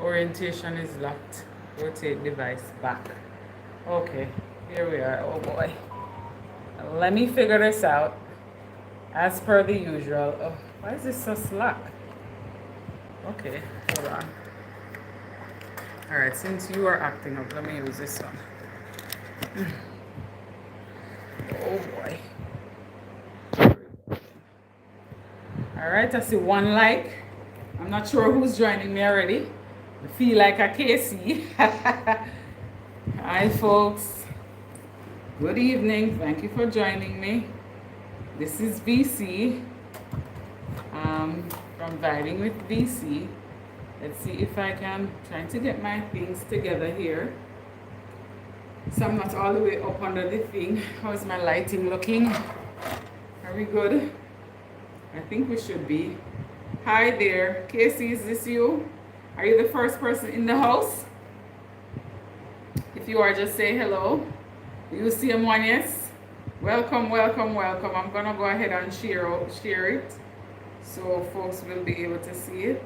Orientation is locked. Rotate device back. Okay, here we are. Oh boy. Let me figure this out. As per the usual. Oh, why is this so slack? Okay, hold on. Alright, since you are acting up, let me use this one. Oh boy. Alright, I see one like. I'm not sure who's joining me already. I feel like a Casey. Hi folks. Good evening. Thank you for joining me. This is VC from Vibing with VC. Let's see if I can try to get my things together here. So I'm not all the way up under the thing. How's my lighting looking? Are we good? I think we should be. Hi there. Casey, is this you? Are you the first person in the house? If you are, just say hello. You see one, yes? Welcome, welcome, welcome. I'm gonna go ahead and share it so folks will be able to see it.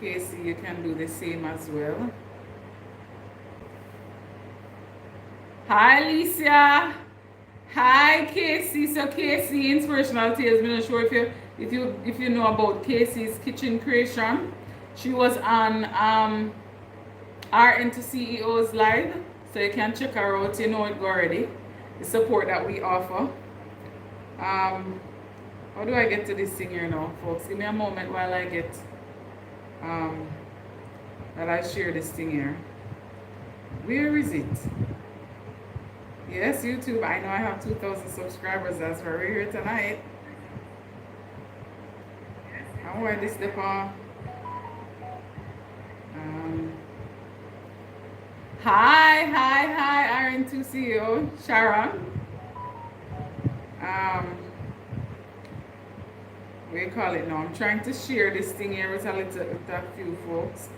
Casey, you can do the same as well. Hi, Alicia. Hi, Casey. So Casey, Inspirational Tales. I'm not sure if you know about Casey's Kitchen Creation. She was on RN to CEO's live, so you can check her out. You know it already. The support that we offer. How do I get to this thing here now, folks? Give me a moment while I get that I share this thing here. Where is it? Yes, YouTube. I know I have 2,000 subscribers. That's why we're here tonight. How are this the Hi, RN2 CEO, Sharon. What do you call it now? I'm trying to share this thing here with a few folks.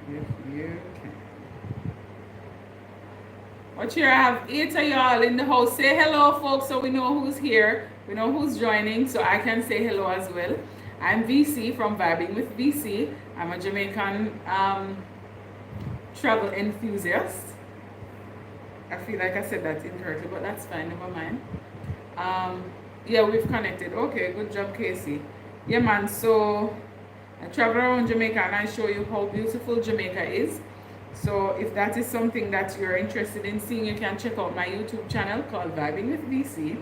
If you can. Watch here, I have 8 of y'all in the house. Say hello, folks, so we know who's here. We know who's joining, so I can say hello as well. I'm VC from Vibing with VC. I'm a Jamaican travel enthusiast. I feel like I said that incorrectly, but that's fine, never mind. Yeah, we've connected. Okay, good job, Casey. Yeah, man, so I travel around Jamaica and I show you how beautiful Jamaica is. So if that is something that you're interested in seeing, you can check out my YouTube channel called Vibing with VC.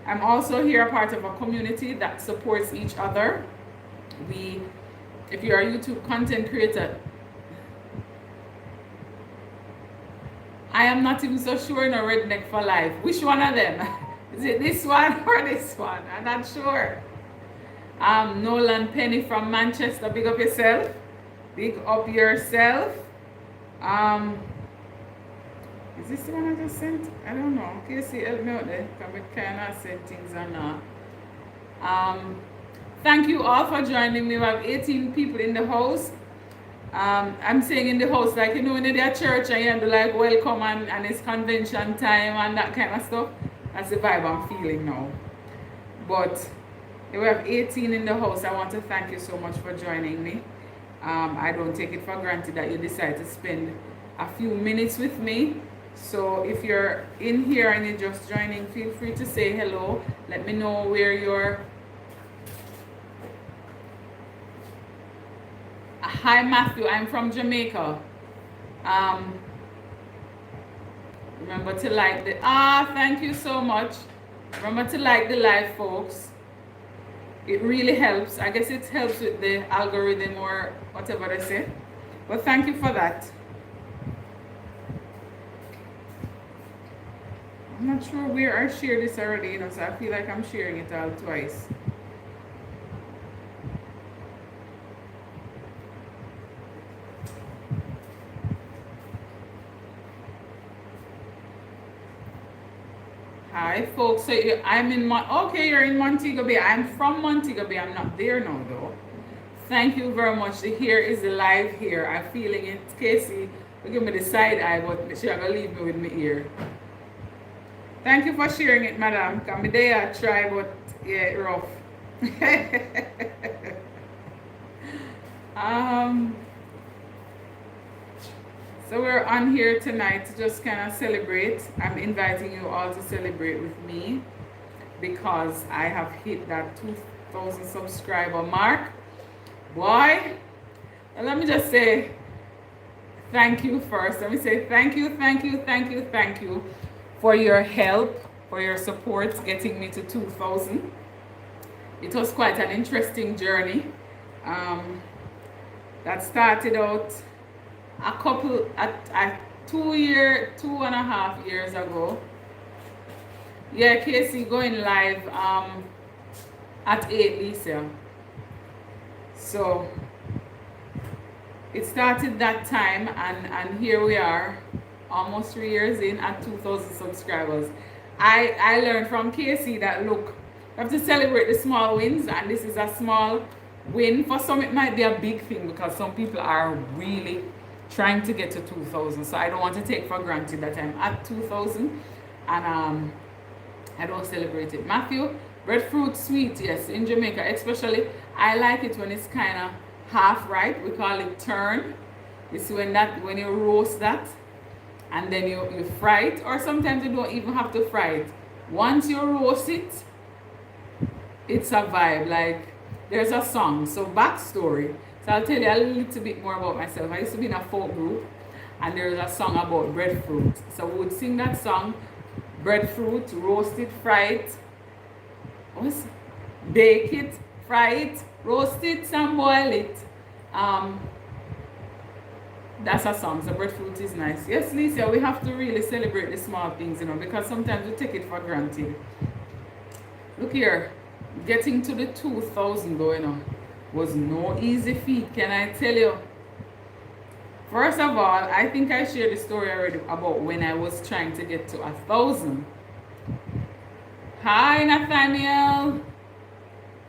I'm also here a part of a community that supports each other. If you're a YouTube content creator, I am not even so sure in a Redneck for Life. Which one of them? Is it this one or this one? I'm not sure. Nolan Penny from Manchester, big up yourself. Big up yourself. Is this the one I just sent? I don't know. Casey, help me out there. Because we cannot send things or not. Thank you all for joining me. We have 18 people in the house. I'm saying in the house, like, you know, when you're at church and you do like welcome and it's convention time and that kind of stuff. That's the vibe I'm feeling now. But we have 18 in the house. I want to thank you so much for joining me. I don't take it for granted that you decide to spend a few minutes with me. So if you're in here and you're just joining, feel free to say hello. Let me know where you're. Hi Matthew, I'm from Jamaica. Remember to like the thank you so much. Remember to like the live, folks. It really helps. I guess it helps with the algorithm or whatever they say. But thank you for that. I'm not sure where I shared this already, you know, so I feel like I'm sharing it all twice. Hi folks, so I'm in okay, you're in Montego Bay. I'm from Montego Bay. I'm not there now though. Thank you very much. Here is the live here. I'm feeling it. Casey, give me the side eye, but she's gonna leave me with my ear. Thank you for sharing it, madam. Come there, I try, but yeah, rough. um, so we're on here tonight to just kind of celebrate. I'm inviting you all to celebrate with me because I have hit that 2,000 subscriber mark. Boy, let me just say thank you first. Let me say thank you, thank you, thank you, thank you for your help, for your support getting me to 2,000. It was quite an interesting journey. That started out a couple at 2.5 years ago. Yeah, Casey going live at 8 Lisa. So it started that time, and here we are almost 3 years in at 2,000 subscribers. I learned from Casey that look, you have to celebrate the small wins, and this is a small win. For some it might be a big thing because some people are really trying to get to 2,000. So I don't want to take for granted that I'm at 2,000 and I don't celebrate it. Matthew, breadfruit sweet, yes, in Jamaica especially. I like it when it's kind of half ripe. We call it turn. It's when you roast that and then you fry it, or sometimes you don't even have to fry it. Once you roast it, it's a vibe. Like there's a song. So backstory. So I'll tell you a little bit more about myself. I used to be in a folk group and there's a song about breadfruit. So we would sing that song, breadfruit, roast it, fry it, bake it, fry it, roast it, and boil it. That's a song. So breadfruit is nice. Yes, Lisa, we have to really celebrate the small things, because sometimes we take it for granted. Look here, getting to the 2,000 though, was no easy feat, can I tell you? First of all, I think I shared the story already about when I was trying to get to 1,000. Hi, Nathaniel.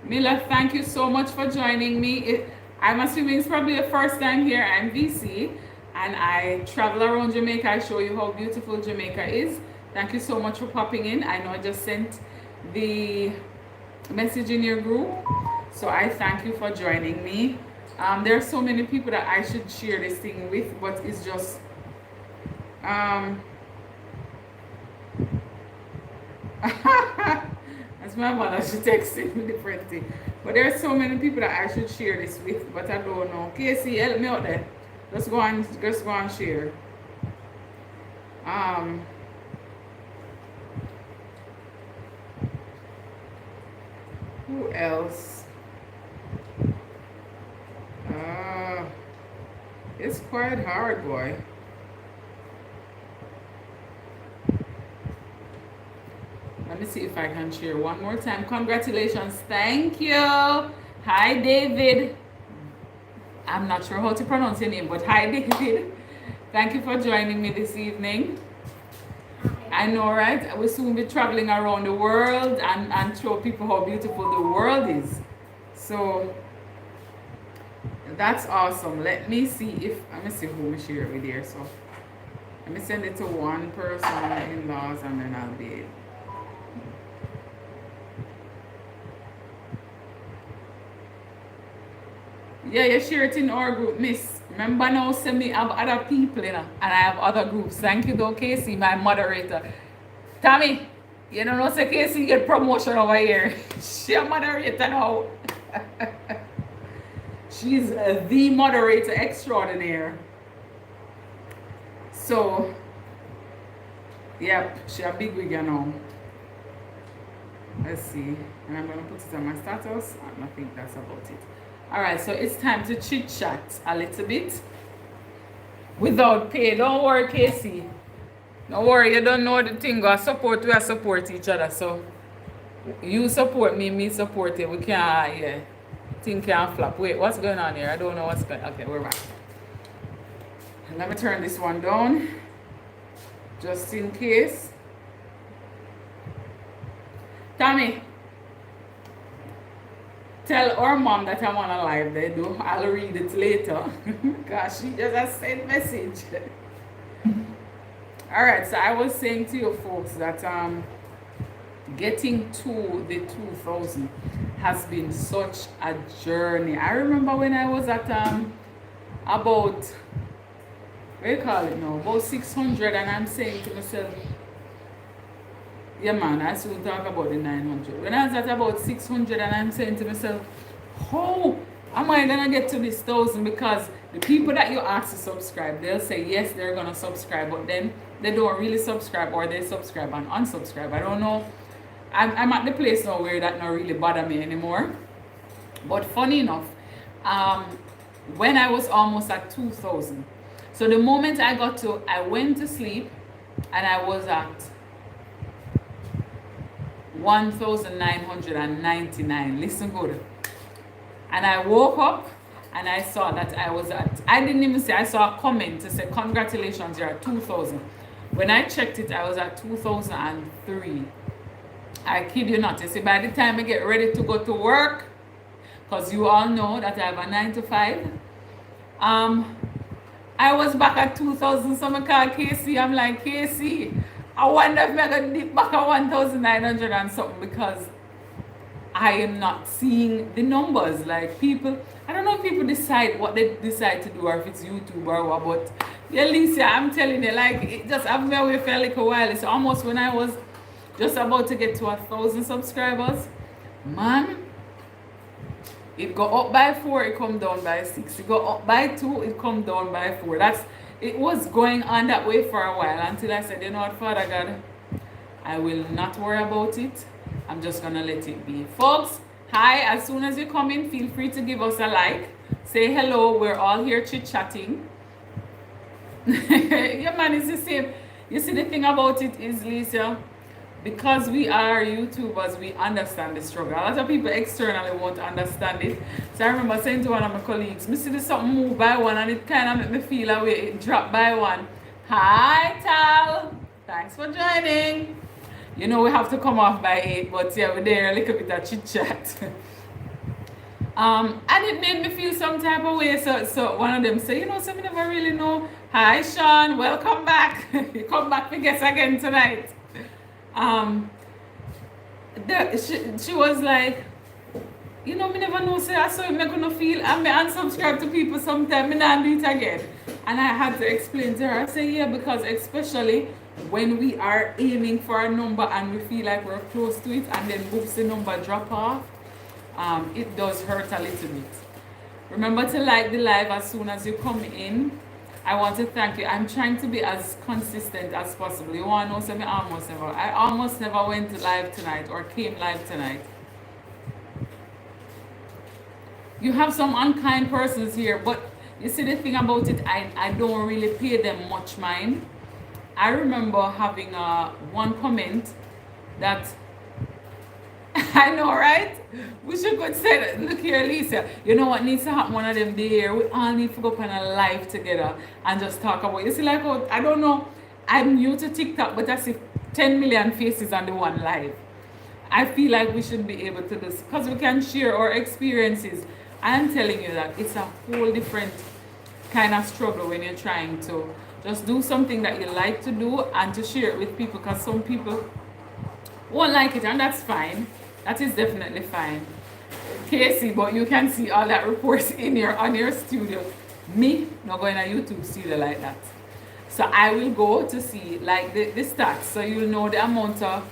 Mila, thank you so much for joining me. I'm assuming it's probably the first time here. I'm VC and I travel around Jamaica. I show you how beautiful Jamaica is. Thank you so much for popping in. I know I just sent the message in your group, so I thank you for joining me. There are so many people that I should share this thing with, but it's just that's my mother. She texted me different thing. But there are so many people that I should share this with, but I don't know. Casey, help me out there. Just go and share. Who else? It's quite hard, boy. Let me see if I can share one more time. Congratulations. Thank you. Hi, David. I'm not sure how to pronounce your name, but hi, David. Thank you for joining me this evening. I know, right? We'll soon be traveling around the world and show people how beautiful the world is. So that's awesome. Let me see who we share it with here. So let me send it to one person, in-laws, and then I'll be. Yeah, you share it in our group, miss. Remember now, send me have other people, and I have other groups. Thank you, though, Casey, my moderator. Tommy, you know, say Casey get promotion over here. She's a moderator now. She's the moderator extraordinaire. So, yep, she's a big wig now. Let's see. And I'm going to put it on my status. I think that's about it. Alright, so it's time to chit chat a little bit without pay. Don't worry, Casey. Don't worry, you don't know the thing. We support each other. So you support me, me support you. We can't, yeah. Thing can't flop. Wait, what's going on here? I don't know what's going on. Okay, we're back. Let me turn this one down just in case. Tommy, tell our mom that I'm on a live there, though. I'll read it later. Because she just a sent message. All right, so I was saying to you folks that getting to the 2000 has been such a journey. I remember when I was at about, what do you call it now, about 600, and I'm saying to myself, yeah man, I soon talk about the 900. When I was at about 600, and I'm saying to myself, how am I gonna get to this 1000? Because the people that you ask to subscribe, they'll say yes, they're gonna subscribe, but then they don't really subscribe, or they subscribe and unsubscribe. I don't know. I'm at the place now where that not really bother me anymore. But funny enough, when I was almost at 2000, so the moment I went to sleep, and I was at 1999. Listen good. And I woke up and I saw that I didn't even say, I saw a comment to say, congratulations, you're at 2000. When I checked it, I was at 2003. I kid you not. You see, by the time I get ready to go to work, because you all know that I have a 9 to 5, I was back at 2000. Someone called Casey. I'm like, Casey, I wonder if I'm going to dip back at 1900 and something, because I am not seeing the numbers. Like people, I don't know if people decide what they decide to do, or if it's YouTube or what, but yeah, Lisa, I'm telling you, like, it just I've been away for a little while. It's almost when I was just about to get to 1,000 subscribers, man, it go up by 4, it come down by 6. It go up by 2, it come down by 4. It was going on that way for a while, until I said, you know what, Father God, I will not worry about it. I'm just going to let it be. Folks, hi, as soon as you come in, feel free to give us a like. Say hello, we're all here chit-chatting. Yeah, man, it's the same. You see, the thing about it is, Lisa, because we are YouTubers, we understand the struggle. A lot of people externally won't understand it. So I remember saying to one of my colleagues, "Me see this something move by one, and it kind of make me feel away. It dropped by one." Hi, Tal. Thanks for joining. You know we have to come off by 8, but yeah, we're there a little bit of chit chat. And it made me feel some type of way. So one of them said, you know, some never really know. Hi, Sean. Welcome back. You come back to guess again tonight. She was like, you know, me never know, say I saw me gonna feel, and me unsubscribe to people sometime, me not do it again. And I had to explain to her, I say, yeah, because especially when we are aiming for a number and we feel like we're close to it, and then boops, the number drop off, it does hurt a little bit. Remember to like the live as soon as you come in. I want to thank you. I'm trying to be as consistent as possible. You want to know something? I almost never went live tonight or came live tonight. You have some unkind persons here, but you see the thing about it, I don't really pay them much mind. I remember having one comment that I know, right? We should could say that. Look here, Lisa. You know what needs to happen one of them day? We all need to go up on a live together and just talk about. You see, like, oh, I don't know. I'm new to TikTok, but I see 10 million faces on the one live. I feel like we should be able to do this because we can share our experiences. I'm telling you that it's a whole different kind of struggle when you're trying to just do something that you like to do and to share it with people, because some people won't like it, and that's fine. That is definitely fine. Casey, but you can see all that reports on your studio. Me, not going to YouTube studio like that. So I will go to see like the stats, so you'll know the amount of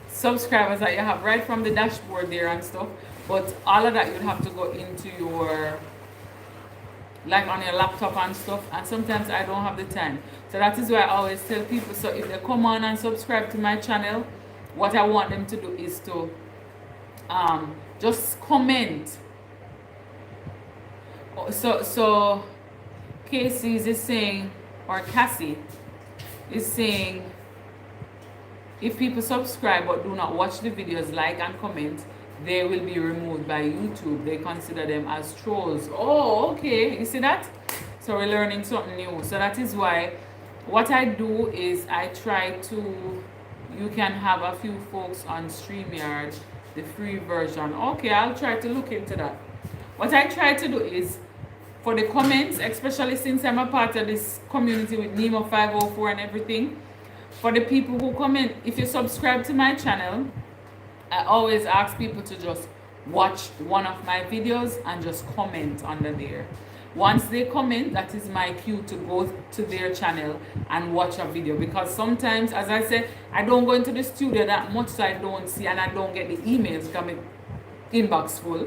subscribers that you have right from the dashboard there and stuff. But all of that you'll have to go into your, like on your laptop and stuff, and sometimes I don't have the time. So that is why I always tell people, so if they come on and subscribe to my channel, what I want them to do is to just comment. So Casey is saying, or Cassie is saying, if people subscribe but do not watch the videos, like and comment, they will be removed by YouTube. They consider them as trolls. Oh, okay. You see that? So we're learning something new. So that is why what I do is I try to, you can have a few folks on StreamYard, the free version. Okay, I'll try to look into that. What I try to do is for the comments, especially since I'm a part of this community with Nemo 504 and everything. For the people who comment, if you subscribe to my channel, I always ask people to just watch one of my videos and just comment under there. Once they comment, that is my cue to go to their channel and watch a video, because sometimes, as I said, I don't go into the studio that much, so I don't see, and I don't get the emails coming inbox full,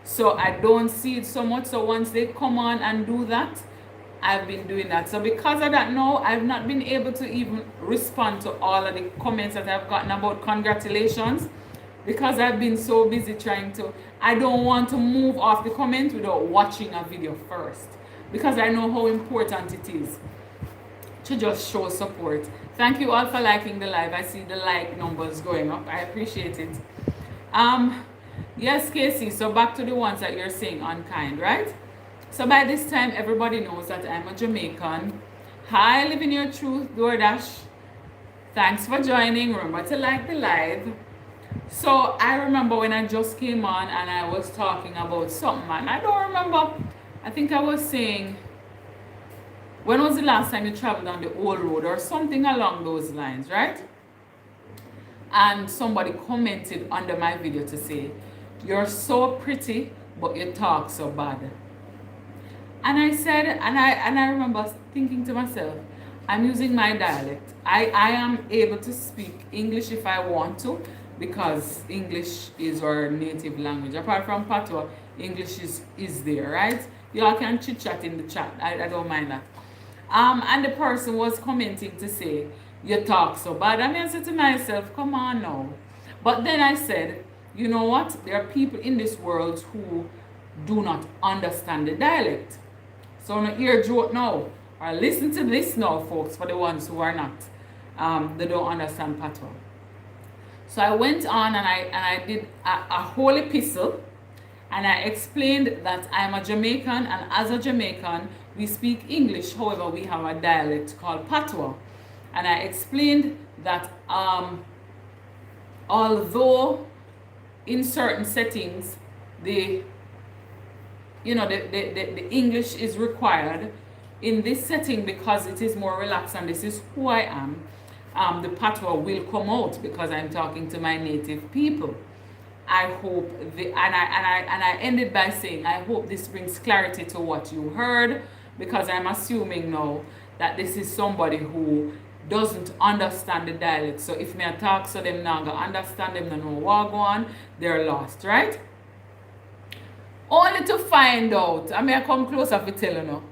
so I don't see it so much. So once they come on and do that, I've been doing that. So because of that now, I've not been able to even respond to all of the comments that I've gotten about congratulations, because I've been so busy trying to, I don't want to move off the comment without watching a video first, because I know how important it is to just show support. Thank you all for liking the live. I see the like numbers going up. I appreciate it. Yes, Casey, so back to the ones that you're saying unkind, right? So by this time, everybody knows that I'm a Jamaican. Hi, Living Your Truth, DoorDash. Thanks for joining. Remember to like the live. So I remember when I just came on and I was talking about something, and I don't remember. I think I was saying, when was the last time you traveled on the old road or something along those lines, right? And somebody commented under my video to say, you're so pretty, but you talk so bad. And I said, and I remember thinking to myself, I'm using my dialect. I am able to speak English if I want to, because English is our native language. Apart from Patois, English is there, right? Y'all can chit chat in the chat. I don't mind that. And the person was commenting to say, you talk so bad. I mean, I said to myself, come on now. But then I said, you know what? There are people in this world who do not understand the dialect. So no ear joke now, or listen to this now, folks, for the ones who are not, they don't understand Patois. So I went on and I did a whole epistle, and I explained that I'm a Jamaican, and as a Jamaican, we speak English. However, we have a dialect called Patois. And I explained that although in certain settings, the English is required, in this setting, because it is more relaxed and this is who I am, the Patois will come out because I'm talking to my native people. I hope and I ended by saying, I hope this brings clarity to what you heard, because I'm assuming now that this is somebody who doesn't understand the dialect. So if me talk, so them not gonna understand, them don't know what go on, they're lost, right? Only to find out, I mean, I come closer to tell you now.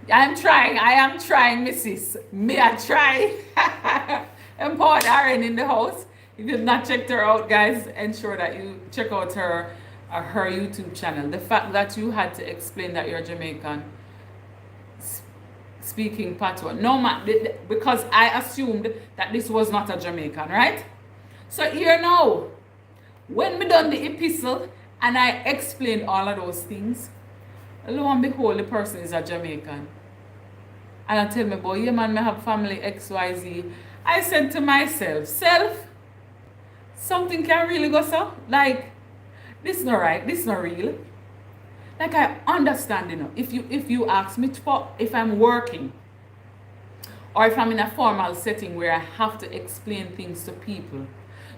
I am trying, Mrs. Me I try. Empowered Aaron in the house. If you've not checked her out, guys, ensure that you check out her YouTube channel. The fact that you had to explain that you're Jamaican speaking Patois, because I assumed that this was not a Jamaican, right? So here now, when we done the epistle and I explained all of those things, lo and behold, the person is a Jamaican. And I tell me, boy, yeah man, I have family XYZ. I said to myself, something can really go so? Like, this is not right, this is not real. Like, I understand, you know, if you ask me if I'm working, or if I'm in a formal setting where I have to explain things to people,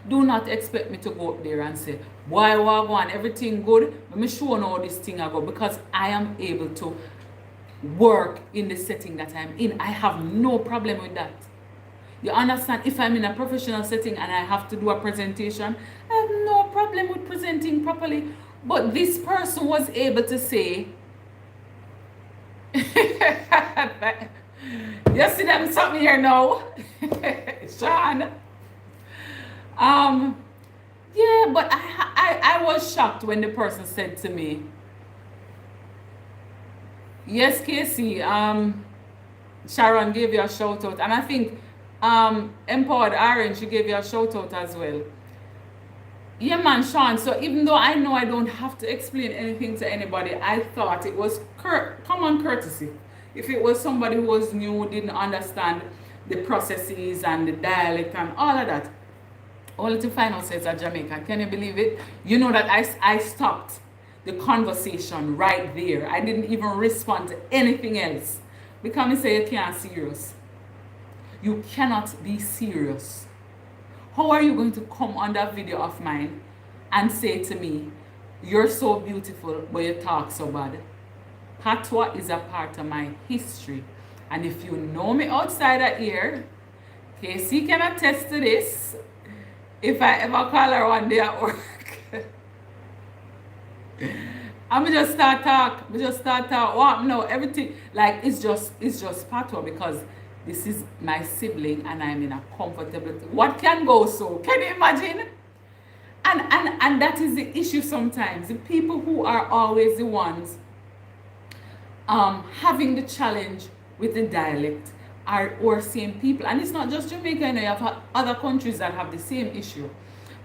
do not expect me to go up there and say, boy, what go on, everything good, let me show you how this thing I go, because I am able to work in the setting that I'm in. I have no problem with that. You understand? If I'm in a professional setting and I have to do a presentation, I have no problem with presenting properly. But this person was able to say, you see them something here now, Sean. Yeah, but I was shocked when the person said to me, yes, Casey, Sharon gave you a shout out, and I think Empowered Aaron, she gave you a shout out as well. Yeah man, Sean, so even though I know I don't have to explain anything to anybody, I thought it was common courtesy. If it was somebody who was new, didn't understand the processes and the dialect and all of that, only to find out it's a Jamaican. Can you believe it? You know that I stopped the conversation right there. I didn't even respond to anything else. Because I say you can't serious. You cannot be serious. How are you going to come on that video of mine and say to me, you're so beautiful, but you talk so bad? Patois is a part of my history. And if you know me outside of here, Casey can attest to this. If I ever call her one day at work, I'm just start talk. What? No, everything like it's just patois because this is my sibling and I'm in a comfortable. What can go so? Can you imagine? And that is the issue sometimes. The people who are always the ones having the challenge with the dialect are or same people. And it's not just Jamaica, you know, you have other countries that have the same issue.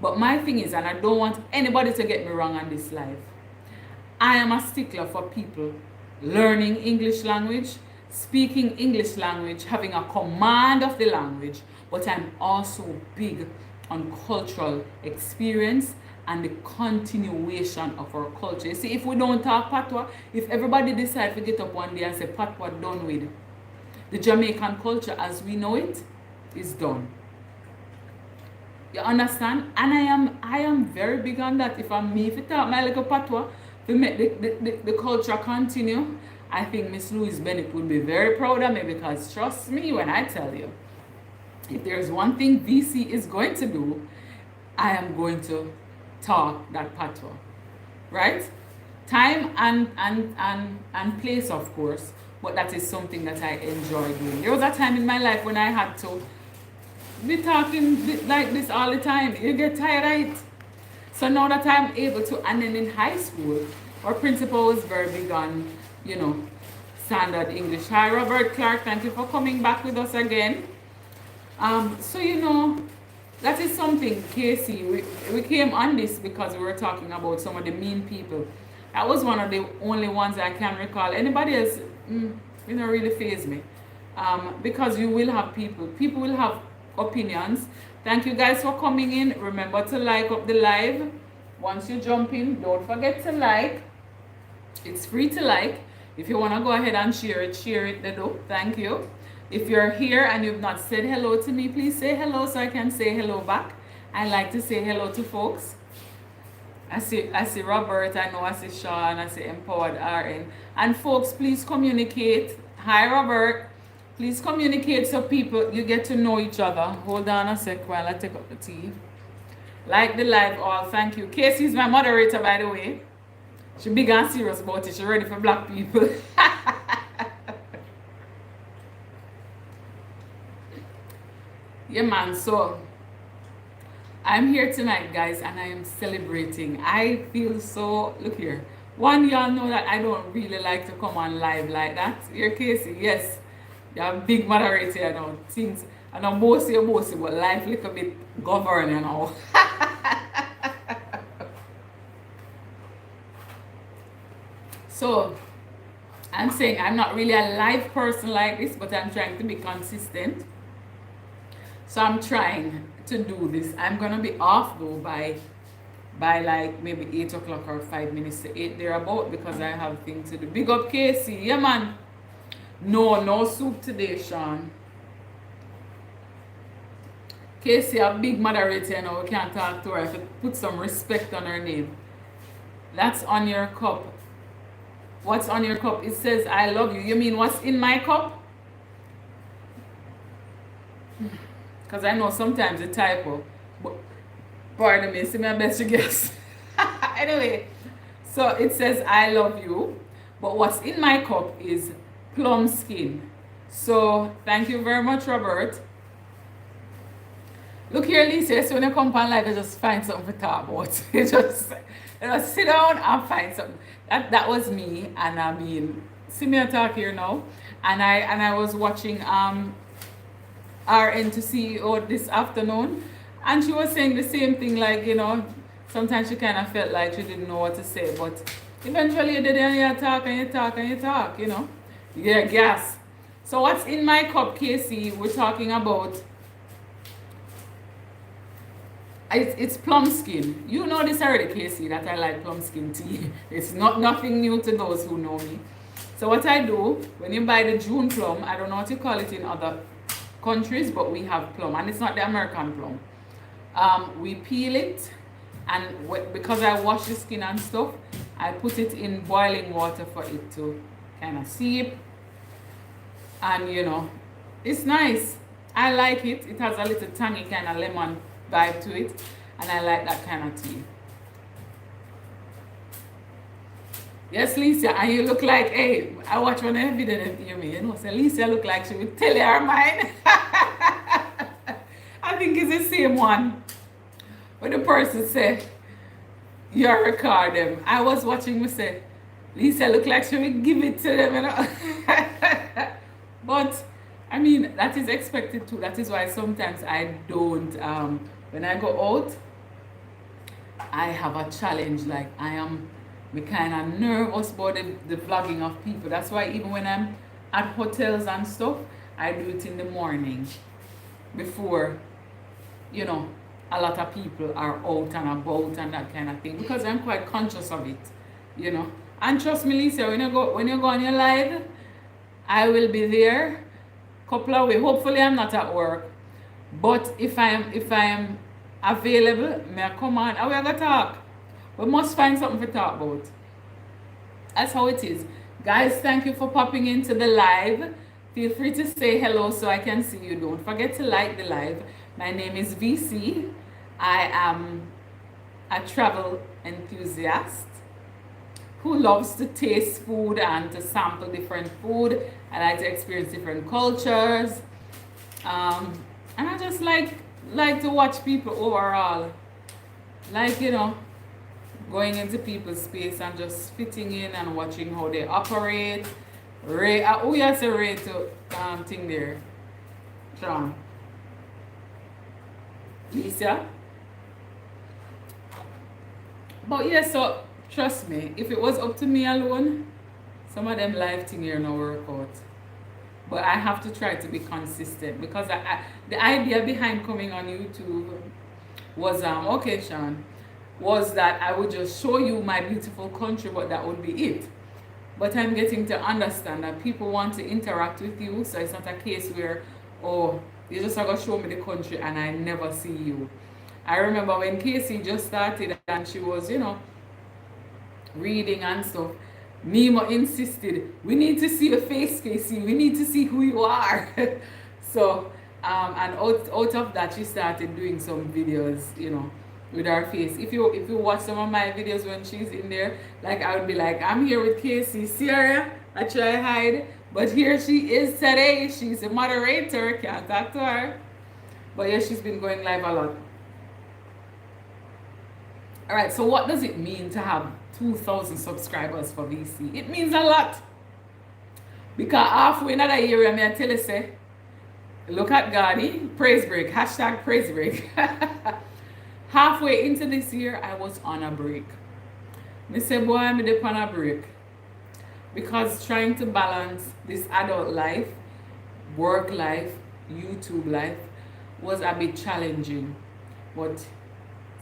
But my thing is, and I don't want anybody to get me wrong on this life, I am a stickler for people learning English language, speaking English language, having a command of the language, but I'm also big on cultural experience and the continuation of our culture. You see, if we don't talk patois, if everybody decides to get up one day and say patois done with, the Jamaican culture as we know it is done. You understand? And I am very big on that. If I'm me, if you talk my little patois, to make the culture continue, I think Miss Louise Bennett would be very proud of me because trust me when I tell you, if there's one thing VC is going to do, I am going to talk that patois. Right? Time and place, of course, but that is something that I enjoy doing. There was a time in my life when I had to be talking like this all the time. You get tired of it. So now that I'm able to, and then in high school, our principal was very big on, you know, standard English. Hi, Robert Clark, thank you for coming back with us again. So, you know, that is something, Casey, we came on this because we were talking about some of the mean people. That was one of the only ones I can recall. Anybody else, you know, really faze me. Because you will have people will have opinions. Thank you guys for coming in. Remember to like up the live. Once you jump in, don't forget to like. It's free to like. If you want to go ahead and share it, thank you. If you're here and you've not said hello to me, please say hello so I can say hello back. I like to say hello to folks. I see Robert, I see Sean, I see Empowered RN. And folks, please communicate. Hi Robert. Please communicate so people, you get to know each other. Hold on a sec while I take up the tea. Like the live all, thank you. Casey's my moderator, by the way. She big and serious about it. She ready for black people. Yeah, man. So, I'm here tonight, guys, and I am celebrating. I feel so, look here. One, y'all know that I don't really like to come on live like that. You're Casey, yes. You're a big moderator, you know. Things, I know bossy, but life a little bit governed, you know. So, I'm saying I'm not really a live person like this, but I'm trying to be consistent. So I'm trying to do this. I'm gonna be off though by like maybe 8 o'clock or 5 minutes to 8 thereabout because I have things to do. Big up Casey, yeah man. No soup today, Sean. Casey, a big moderator, you know, we can't talk to her if you put some respect on her name. That's on your cup. What's on your cup? It says I love you. You mean what's in my cup? Because I know sometimes a typo. But pardon me, see my best to guess. Anyway, so it says I love you. But what's in my cup is plum skin. So thank you very much, Robert. Look here, Lisa, so when you come on live, I just find something to talk about. You just sit down and find something. That was me, and I mean, see me talk here now. And I was watching RN to CEO this afternoon, and she was saying the same thing, like, you know, sometimes she kind of felt like she didn't know what to say, but eventually you did, and you talk and you talk and you talk, you know. Yeah, gas. So what's in my cup, Casey? We're talking about It's plum skin. You know this already, Casey, that I like plum skin tea. It's not nothing new to those who know me. So what I do, when you buy the June plum, I don't know what you call it in other countries, but we have plum, and it's not the American plum. We peel it, and because I wash the skin and stuff, I put it in boiling water for it to kind of seep, and you know, it's nice. I like it. It has a little tangy kind of lemon vibe to it, and I like that kind of tea. Yes, Lisa, and you look like, hey, I watch one of the video and hear me, you know, so Lisa look like she would tell you her mind. I think it's the same one. When the person say, you record them. I was watching me say, Lisa look like she would give it to them, you know. But, I mean, that is expected too. That is why sometimes I don't, when I go out, I have a challenge. Like, I am kind of nervous about the vlogging of people. That's why even when I'm at hotels and stuff, I do it in the morning before, you know, a lot of people are out and about and that kind of thing, because I'm quite conscious of it, you know. And trust me, Lisa, when you go on your live, I will be there couple of weeks. Hopefully I'm not at work, but if I am available, may I come on and we're gonna talk. We must find something to talk about. That's how it is. Guys, thank you for popping into the live. Feel free to say hello so I can see you. Don't forget to like the live. My name is VC. I am a travel enthusiast who loves to taste food and to sample different food. I like to experience different cultures. And I just like to watch people overall. Like, you know, going into people's space and just fitting in and watching how they operate. Ray, oh yes, a Ray to thing there. Sean. Lisa. But yeah, so trust me, if it was up to me alone, some of them live thing here no work out. But I have to try to be consistent, because the idea behind coming on YouTube was okay, Sean, was that I would just show you my beautiful country, but that would be it. But I'm getting to understand that people want to interact with you, so it's not a case where, oh, you just are going to show me the country and I never see you. I remember when Casey just started and she was, you know, reading and stuff, Nemo insisted, we need to see your face, Casey, we need to see who you are. So, and out of that, she started doing some videos, you know, with her face. If you watch some of my videos when she's in there, like I would be like, I'm here with Casey, Sierra, I try to hide, but here she is today. She's a moderator, can't talk to her. But yeah, she's been going live a lot. Alright, so what does it mean to have 2,000 subscribers for VC? It means a lot. Because halfway in that year, I tell you, say, look at Gardy, praise break, hashtag praise break. Halfway into this year, I was on a break. I said, boy, I'm on a break. Because trying to balance this adult life, work life, YouTube life was a bit challenging. But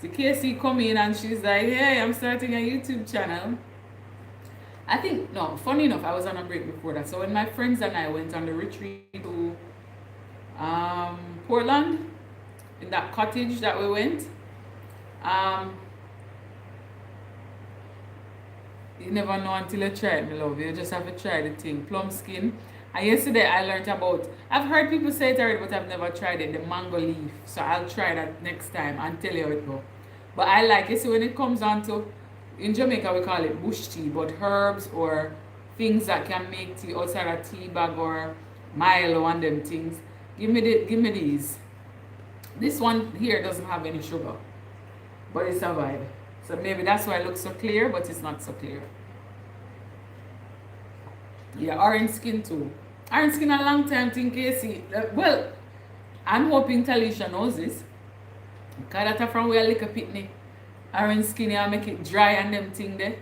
the Casey come in and she's like, hey, I'm starting a YouTube channel. I think, no, funny enough, I was on a break before that. So when my friends and I went on the retreat to Portland, in that cottage that we went, you never know until you try it, my love. You just have to try the thing. Plum skin. And yesterday I learned about, I've heard people say it already, but I've never tried it, the mango leaf. So I'll try that next time and tell you how it goes. But I like it. So when it comes on to, in Jamaica we call it bush tea, but herbs or things that can make tea outside a tea bag or Milo and them things, give me these. This one here doesn't have any sugar, but it's a vibe. So maybe that's why it looks so clear, but it's not so clear. Yeah, orange skin too. Orange skin a long time thing, Casey. Well, I'm hoping Talisha knows this. Because that's from where I lick a pitney. Orange skin, I make it dry and them thing there.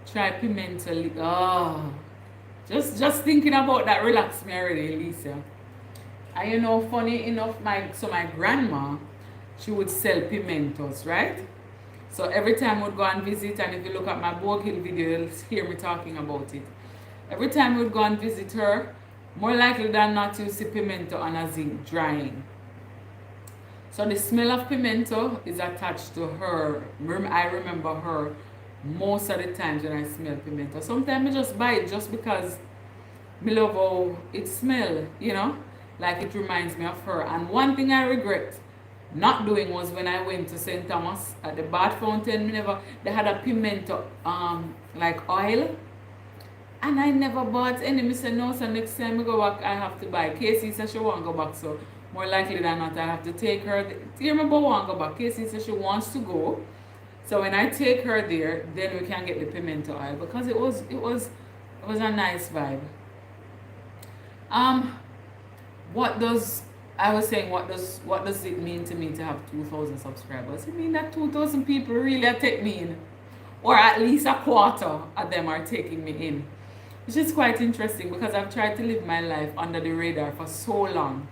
Try pimento. Oh. Just thinking about that relax me already, Lisa. And you know, funny enough, my grandma, she would sell pimentos, right? So every time we'd go and visit, and if you look at my Bogue Hill video, you'll hear me talking about it. Every time we'd go and visit her, more likely than not, you see pimento on a zinc drying. So the smell of pimento is attached to her. I remember her most of the times when I smell pimento. Sometimes I just buy it just because I love how it smells, you know? Like it reminds me of her. And one thing I regret not doing was when I went to St. Thomas at the bath fountain, they had a pimento like oil. And I never bought any. I said, no, so next time I go back, I have to buy. Casey said she won't go back, so more likely than not, I have to take her. You remember, won't go back. Casey said she wants to go. So when I take her there, then we can get the pimento oil because it was a nice vibe. What does it mean to me to have 2,000 subscribers? It means that 2,000 people really are taking me in, or at least a quarter of them are taking me in. Which is quite interesting because I've tried to live my life under the radar for so long.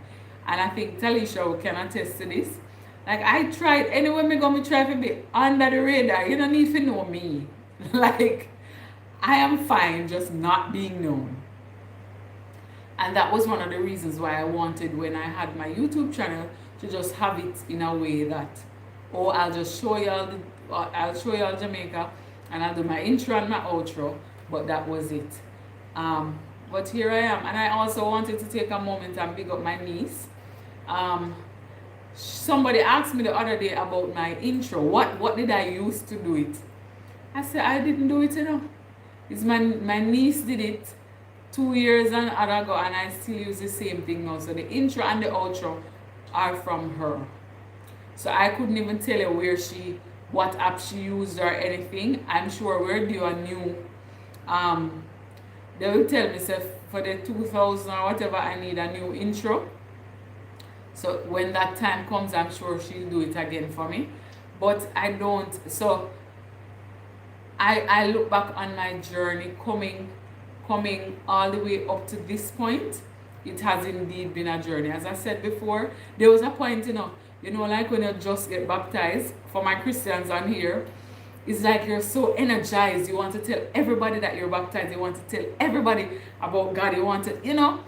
And I think Talisha can attest to this. Like I tried, anywhere me go, me try to be under the radar. You don't need to know me. Like, I am fine just not being known. And that was one of the reasons why I wanted, when I had my YouTube channel, to just have it in a way that, oh, I'll just show y'all, I'll show y'all Jamaica, and I'll do my intro and my outro, but that was it. But here I am, and I also wanted to take a moment and big up my niece. Somebody asked me the other day about my intro. What did I use to do it? I said I didn't do it, you know. It's my niece did it 2 years and other ago, and I still use the same thing now. So the intro and the outro are from her. So I couldn't even tell you what app she used or anything. I'm sure we're due a new they will tell me, say, for the 2000 or whatever, I need a new intro. So when that time comes, I'm sure she'll do it again for me. But I don't. So I look back on my journey coming all the way up to this point. It has indeed been a journey. As I said before, there was a point, you know, like when you just get baptized. For my Christians on here, it's like you're so energized. You want to tell everybody that you're baptized. You want to tell everybody about God. You want to, you know.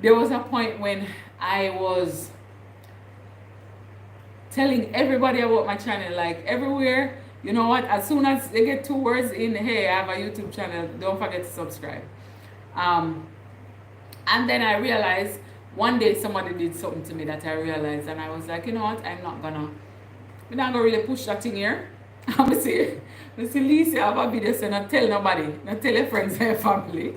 There was a point when I was telling everybody about my channel, like everywhere. You know what? As soon as they get 2 words in, hey, I have a YouTube channel, don't forget to subscribe. And then I realized one day somebody did something to me that I realized, and I was like, you know what? I'm not gonna really push that thing here. I'm say, Lisa, I have a video, so not tell nobody, not tell your friends and your family.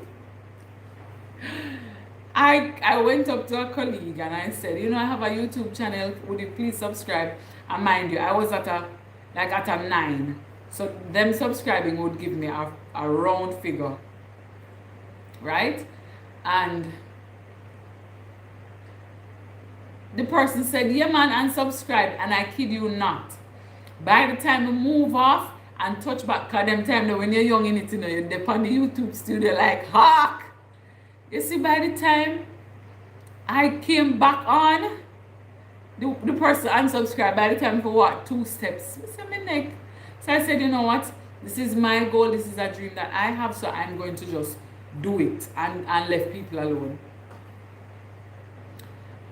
I went up to a colleague and I said, you know, I have a YouTube channel, would you please subscribe? And mind you, I was at a 9. So them subscribing would give me a round figure. Right? And the person said, yeah man, and subscribe. And I kid you not. By the time we move off and touch back, because them time when you're young in it, you know, you're on the YouTube studio like, hawk. You see, by the time I came back on, the person unsubscribed. By the time for what? 2 steps. I said, my neck. So I said, you know what? This is my goal. This is a dream that I have. So I'm going to just do it and let people alone.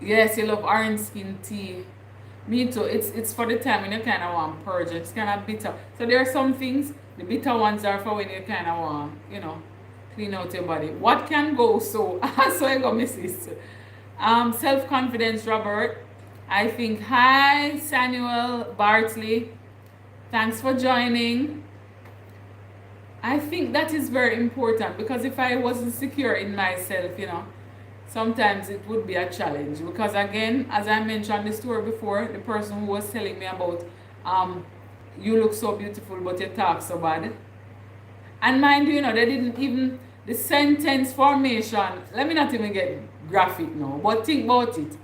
Yes, you love orange skin tea. Me too. It's for the time when you kind of want purge. It's kind of bitter. So there are some things. The bitter ones are for when you kind of want, you know, clean out your body. What can go so? So I go miss this. Self-confidence, Robert. I think, hi, Samuel Bartley. Thanks for joining. I think that is very important because if I wasn't secure in myself, you know, sometimes it would be a challenge. Because again, as I mentioned the story before, the person who was telling me about, you look so beautiful, but you talk so bad. And mind you, you know, they didn't even, the sentence formation, let me not even get graphic now, but think about it.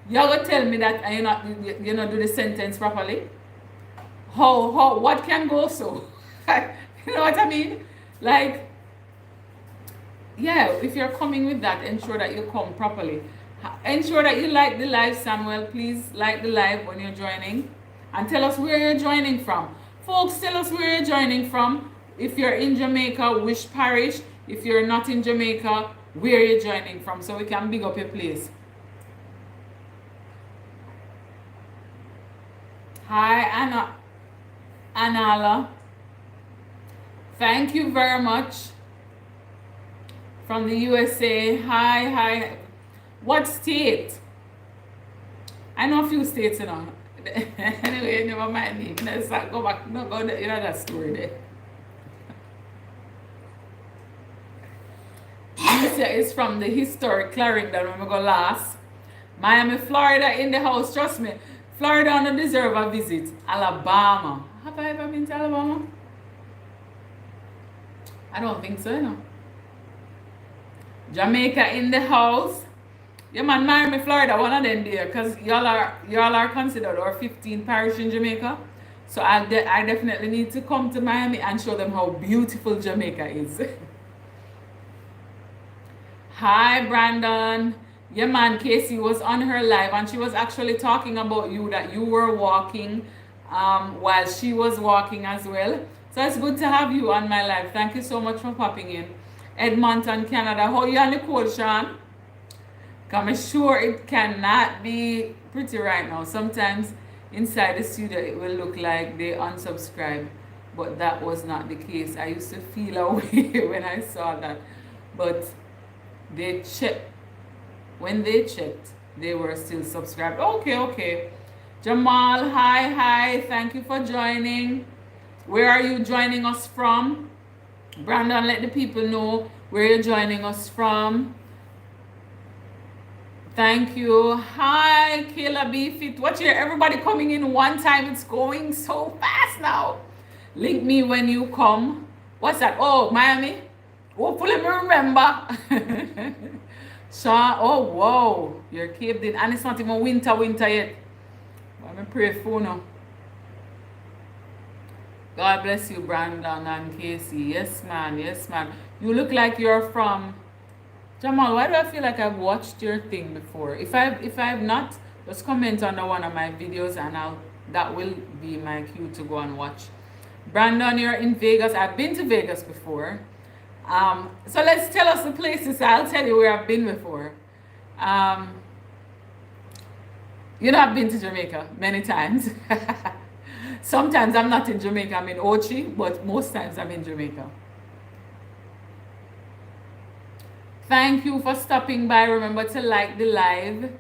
You're going to tell me that you not do the sentence properly? What can go so? You know what I mean? Like, yeah, if you're coming with that, ensure that you come properly. Ensure that you like the live, Samuel. Please like the live when you're joining. And tell us where you're joining from. Folks, tell us where you're joining from. If you're in Jamaica, which parish? If you're not in Jamaica, where you're joining from, so we can big up your place. Hi, Anala. Thank you very much. From the USA. Hi. What state? I know a few states, you know. Anyway, never mind me. Let's go back. No, go there. You know that story there. Lucia is from the historic Clarendon when we go last. Miami, Florida in the house. Trust me. Florida don't deserve a visit. Alabama. Have I ever been to Alabama? I don't think so, you know. Jamaica in the house. Yeah, man, Miami, Florida, one of them there, because y'all are considered our 15th parish in Jamaica. So I definitely need to come to Miami and show them how beautiful Jamaica is. Hi, Brandon. Yeah, man, Casey was on her live and she was actually talking about you, that you were walking while she was walking as well. So it's good to have you on my live. Thank you so much for popping in. Edmonton, Canada. How are you on the cold, Sean? I'm sure it cannot be pretty right now. Sometimes inside the studio it will look like they unsubscribe, but that was not the case. I used to feel away when I saw that, but they checked. When they checked, they were still subscribed. Okay. Jamal, hi. Thank you for joining. Where are you joining us from? Brandon, let the people know where you're joining us from. Thank you. Hi, Kayla B Fit. Watch here, everybody coming in one time. It's going so fast now. Link me when you come. What's that? Oh, Miami. Hopefully me remember. Sean, oh, whoa. You're caved in. And it's not even winter yet. Let me pray for now. God bless you, Brandon and Casey. Yes, man. You look like you're from... Jamal, why do I feel like I've watched your thing before? If I have not, just comment under one of my videos and that will be my cue to go and watch. Brandon, you're in Vegas. I've been to Vegas before. So let's tell us the places. I'll tell you where I've been before. You know, I've been to Jamaica many times. Sometimes I'm not in Jamaica, I'm in Ochi, but most times I'm in Jamaica. Thank you for stopping by. Remember to like the live.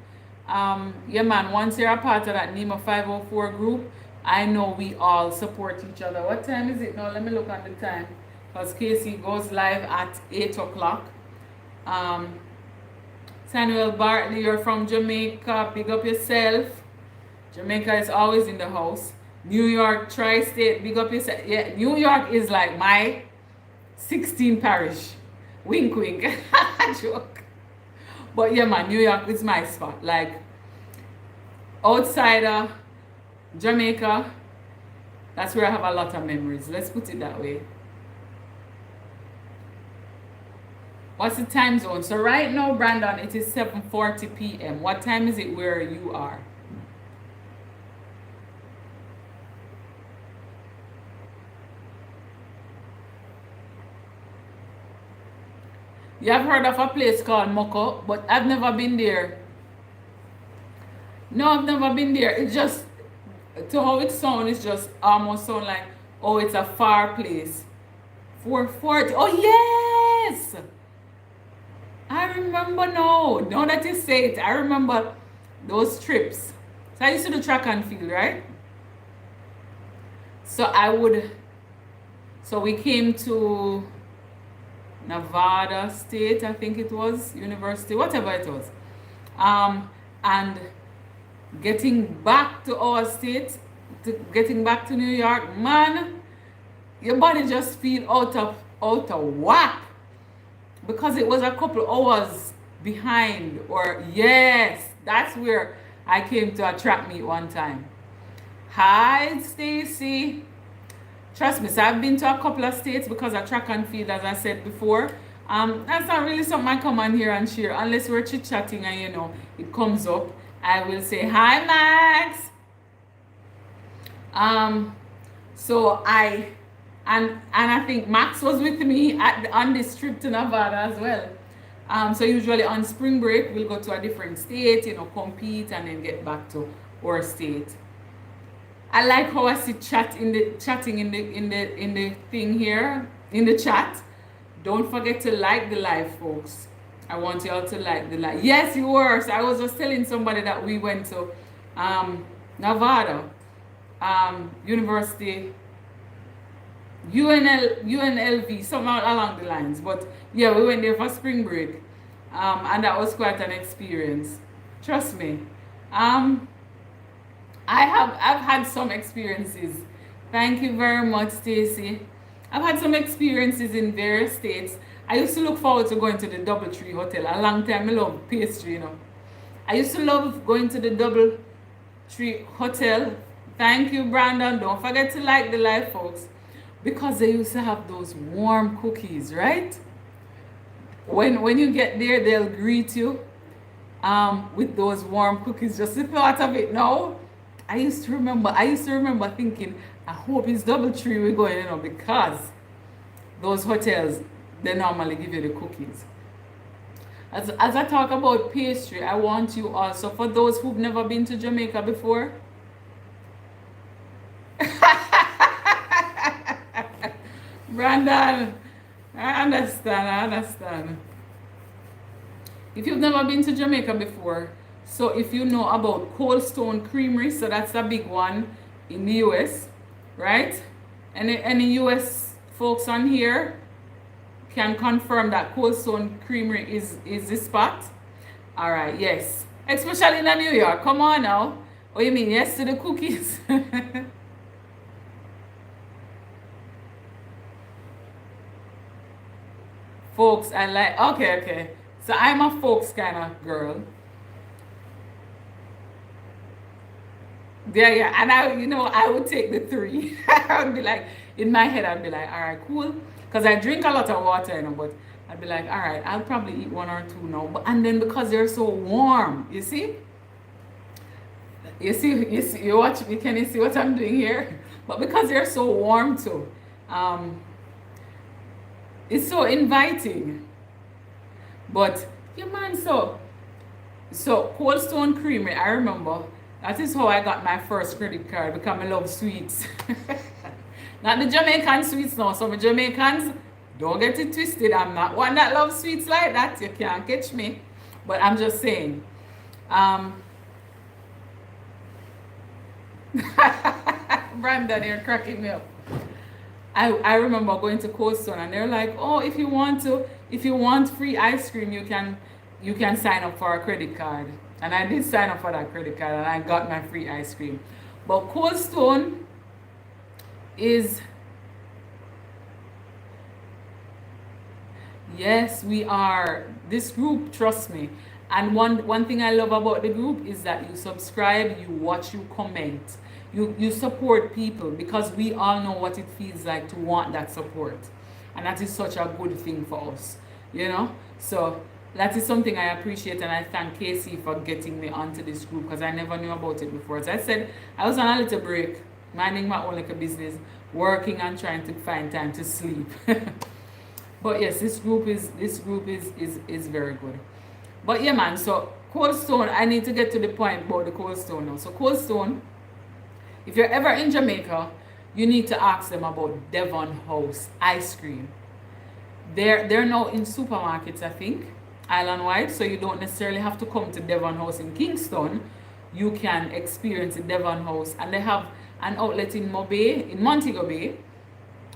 Yeah, man, once you're a part of that NEMA 504 group, I know we all support each other. What time is it now? Let me look at the time. Because Casey goes live at 8 o'clock. Samuel Bartley, you're from Jamaica. Big up yourself. Jamaica is always in the house. New York, Tri-State, big up yourself. Yeah, New York is like my 16th parish. Wink. Joke. But yeah, man, New York is my spot. Like, outside of Jamaica, that's where I have a lot of memories. Let's put it that way. What's the time zone? So right now, Brandon, it is 7:40 p.m. What time is it where you are? You have heard of a place called Moko, but I've never been there. No, I've never been there. It's just, to how it sounds, it's just almost sound like, oh, it's a far place. 440. Oh, yes! I remember now. Now that you say it, I remember those trips. So I used to do track and field, right? So we came to Nevada State, I think it was, University, whatever it was. And getting back to our state, getting back to New York, man, your body just feel out of whack. Because it was a couple hours behind, or yes, that's where I came to a track meet one time. Hi, Stacy. Trust me, so I've been to a couple of states because of track and field, as I said before. That's not really something I come on here and share unless we're chit chatting and it comes up. I will say hi, Max. Um, so I think Max was with me on this trip to Nevada as well. So usually on spring break we'll go to a different state, compete and then get back to our state. I like how I see chatting in the thing here in the chat. Don't forget to like the live, folks. I want you all to like the live. Yes, you were. So I was just telling somebody that we went to Nevada University, UNLV, somewhere along the lines. But yeah, we went there for spring break, and that was quite an experience. Trust me. I've had some experiences. Thank you very much, Stacy. I've had some experiences in various states. I used to look forward to going to the DoubleTree Hotel. A long time I love pastry, I used to love going to the DoubleTree Hotel. Thank you, Brandon. Don't forget to like the live, folks. Because they used to have those warm cookies, right? When you get there, they'll greet you with those warm cookies. Just the thought of it now. I used to remember thinking, I hope it's DoubleTree we're going, because those hotels, they normally give you the cookies. As I talk about pastry, I want you also, for those who've never been to Jamaica before, Brandon, I understand. If you've never been to Jamaica before, so if you know about Cold Stone Creamery, so that's a big one in the US, right? Any US folks on here can confirm that Cold Stone Creamery is the spot? All right, yes. Especially in New York. Come on now. Oh, you mean yes to the cookies? Folks, I like, okay. So I'm a folks kind of girl. Yeah, and I would take the 3. I would be like, in my head, I'd be like, all right, cool. Because I drink a lot of water, but I'd be like, all right, I'll probably eat 1 or 2 now. And then because they're so warm, you see? You watch me, can you see what I'm doing here? But because they're so warm too, it's so inviting. But yeah, man, so Cold Stone Creamery, I remember that is how I got my first credit card, because I love sweets. Not the Jamaican sweets now. Some Jamaicans, don't get it twisted. I'm not one that loves sweets like that. You can't catch me. But I'm just saying. Brandon, you're cracking me up. I remember going to Cold Stone and they're like, oh, if you want free ice cream, you can sign up for a credit card. And I did sign up for that credit card and I got my free ice cream. But Cold Stone is, yes, we are, this group, trust me. And one thing I love about the group is that you subscribe, you watch, you comment. You support people, because we all know what it feels like to want that support. And that is such a good thing for us, So that is something I appreciate, and I thank Casey for getting me onto this group, because I never knew about it before. As I said, I was on a little break, minding my own little business, working and trying to find time to sleep. But yes, this group is very good. But yeah, man, so Cold Stone, I need to get to the point about the Cold Stone now. So Cold Stone, if you're ever in Jamaica, you need to ask them about Devon House ice cream. They're now in supermarkets, I think, island-wide, so you don't necessarily have to come to Devon House in Kingston. You can experience the Devon House, and they have an outlet in Montego Bay.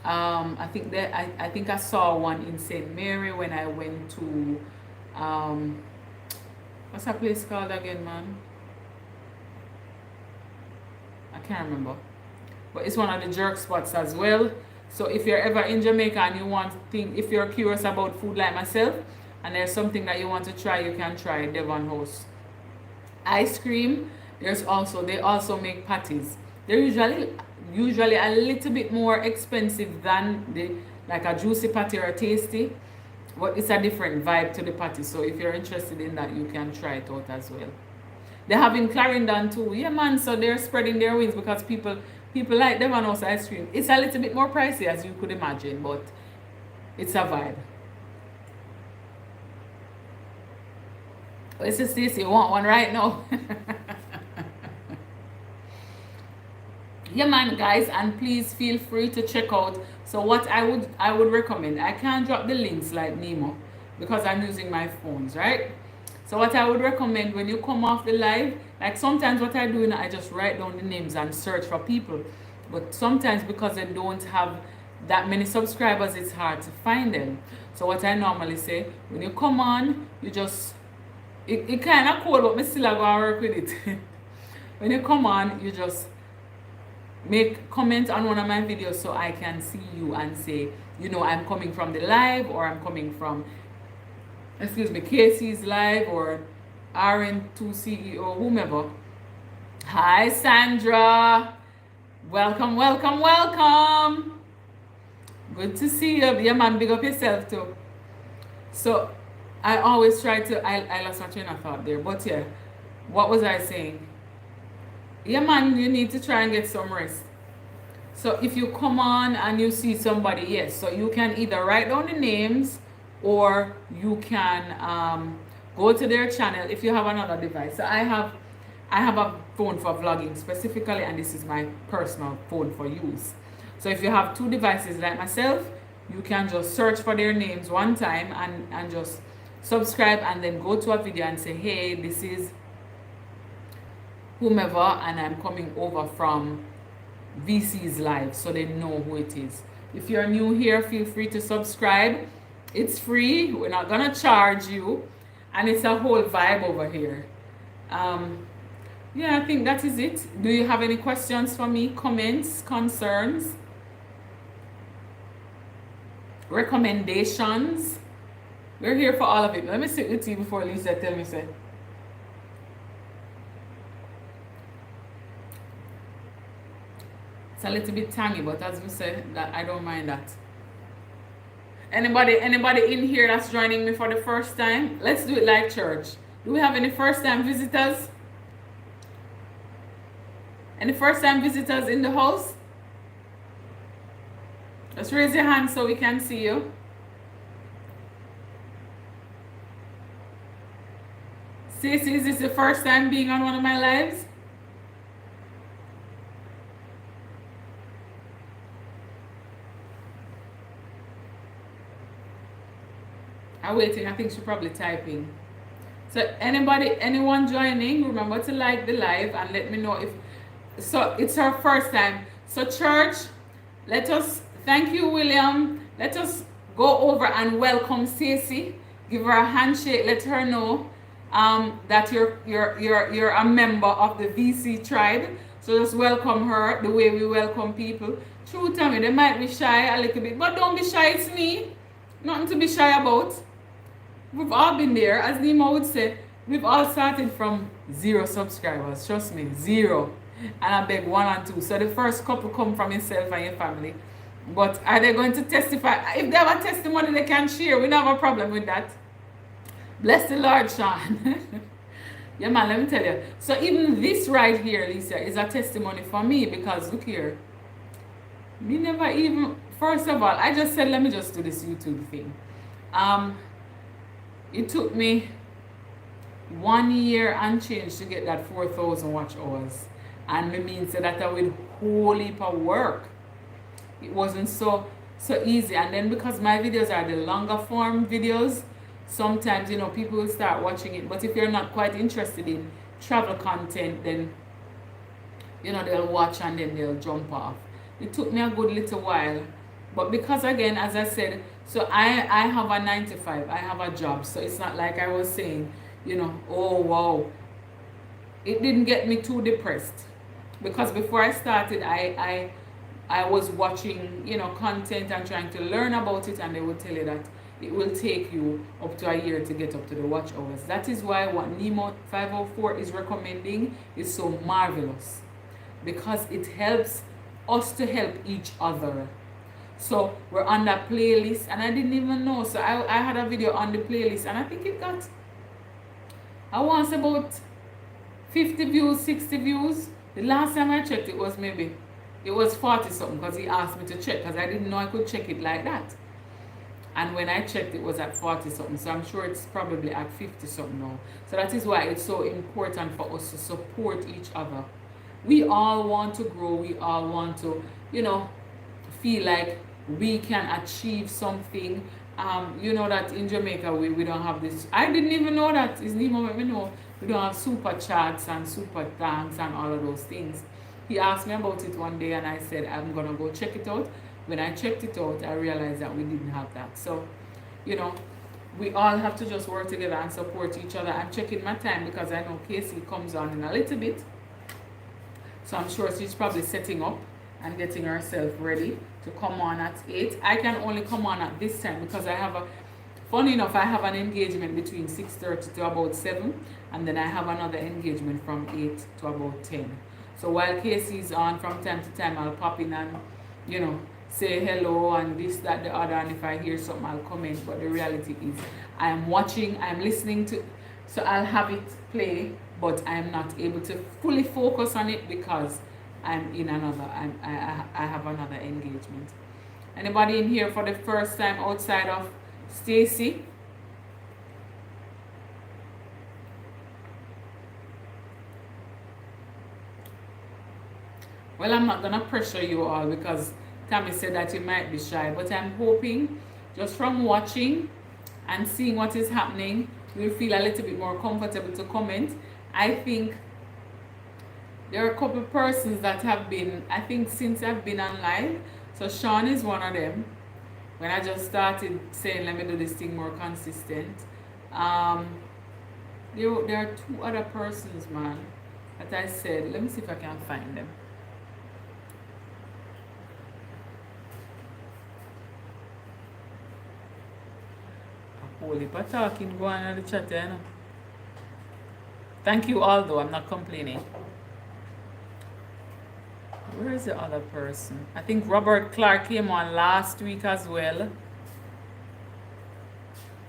I think I saw one in St. Mary when I went to what's that place called again, man? I can't remember. But it's one of the jerk spots as well. So if you're ever in Jamaica and you want to think, if you're curious about food like myself, and there's something that you want to try, you can try Devon House. Ice cream, they also make patties. They're usually a little bit more expensive than like a juicy patty or a tasty. But it's a different vibe to the party. So if you're interested in that, you can try it out as well. They have in Clarendon too. Yeah, man. So they're spreading their wings because people like them and also ice cream. It's a little bit more pricey as you could imagine, but it's a vibe. Let's just see if you want one right now. Yeah, man, guys, and please feel free to check out. So what I would recommend, I can't drop the links like Nemo because I'm using my phones, right? So what I would recommend when you come off the live, like sometimes what I do, I just write down the names and search for people. But sometimes because I don't have that many subscribers, it's hard to find them. So what I normally say, when you come on, you just, it kind of cold, but I still go and work with it. When you come on, you just make comment on one of my videos so I can see you and say, I'm coming from the live, or I'm coming from, Casey's live, or RN2 CEO, whomever. Hi, Sandra. Welcome, welcome, welcome. Good to see you. Yeah, man, big up yourself too. So I always try to, I lost my train of thought there, but yeah, what was I saying? Yeah, man, you need to try and get some rest. So if you come on and you see somebody, yes, so you can either write down the names, or you can go to their channel if you have another device. So I have a phone for vlogging specifically, and this is my personal phone for use. So if you have two devices like myself, you can just search for their names one time and just subscribe, and then go to a video and say, hey, this is whomever, and I'm coming over from VC's live, so they know who it is. If you're new here, feel free to subscribe. It's free. We're not gonna charge you, and it's a whole vibe over here. Yeah, I think that is it. Do you have any questions for me? Comments, concerns, recommendations? We're here for all of it. Let me sit with you before Lisa tell me say. It's a little bit tangy, but as we said, that I don't mind that. Anybody in here that's joining me for the first time? Let's do it like church. Do we have any first time visitors? Any first time visitors in the house? Just raise your hand so we can see you. Stacey, is this the first time being on one of my lives? I'm waiting. I think she's probably typing. So anyone joining, remember to like the live and let me know if so it's her first time. So church, thank you, William. Let us go over and welcome Stacey. Give her a handshake. Let her know that you're a member of the VC tribe. So just welcome her the way we welcome people. True, Tammy, they might be shy a little bit, but don't be shy. It's me. Nothing to be shy about. We've all been there. As Nemo would say, we've all started from 0 subscribers. Trust me, 0. And I beg 1 and 2. So the first couple come from yourself and your family. But are they going to testify? If they have a testimony they can share, we don't have a problem with that. Bless the Lord, Sean. Yeah, man, let me tell you. So even this right here, Lisa, is a testimony for me, because look here. Me never even, first of all, I just said, let me just do this YouTube thing. It took me 1 year and change to get that 4,000 watch hours. And it means that I would whole heap of work. It wasn't so easy. And then because my videos are the longer form videos, sometimes, people will start watching it. But if you're not quite interested in travel content, then, they'll watch and then they'll jump off. It took me a good little while. But because, again, as I said, so I have a 9 to 5. I have a job. So it's not like I was saying, oh, wow. It didn't get me too depressed. Because before I started, I was watching, content and trying to learn about it. And they would tell you that it will take you up to a year to get up to the watch hours. That is why what Nemo 504 is recommending is so marvelous. Because it helps us to help each other. So we're on that playlist, and I didn't even know. So I had a video on the playlist, and I think it got, I want to say about 50 views, 60 views. The last time I checked, it was 40 something, because he asked me to check, because I didn't know I could check it like that. And when I checked, it was at 40 something. So I'm sure it's probably at 50 something now. So that is why it's so important for us to support each other. We all want to grow. We all want to, feel like we can achieve something. You know that in Jamaica we don't have this. I didn't even know that. It's not even me know. We don't have super chats and super thanks and all of those things. He asked me about it one day, and I said I'm gonna go check it out. When I checked it out, I realized that we didn't have that. So, we all have to just work together and support each other. I'm checking my time because I know Casey comes on in a little bit. So I'm sure she's probably setting up and getting herself ready to come on at 8. I can only come on at this time because I have funny enough, I have an engagement between 6:30 to about 7, and then I have another engagement from 8 to about 10. So while Casey's on, from time to time I'll pop in and, say hello and this, that, the other, and if I hear something I'll comment. But the reality is I'm watching, I'm listening to, so I'll have it play, but I'm not able to fully focus on it because I'm in I have another engagement. Anybody in here for the first time outside of Stacy? Well, I'm not gonna pressure you all because Tammy said that you might be shy, but I'm hoping just from watching and seeing what is happening, you'll feel a little bit more comfortable to comment. I think there are a couple of persons that have been, I think since I've been on live, so Sean is one of them. When I just started saying, let me do this thing more consistent. There are 2 other persons, man, that I said, let me see if I can find them. Holy but talking, go on the chat, Thank you all though, I'm not complaining. Where is the other person? I think Robert Clark came on last week as well.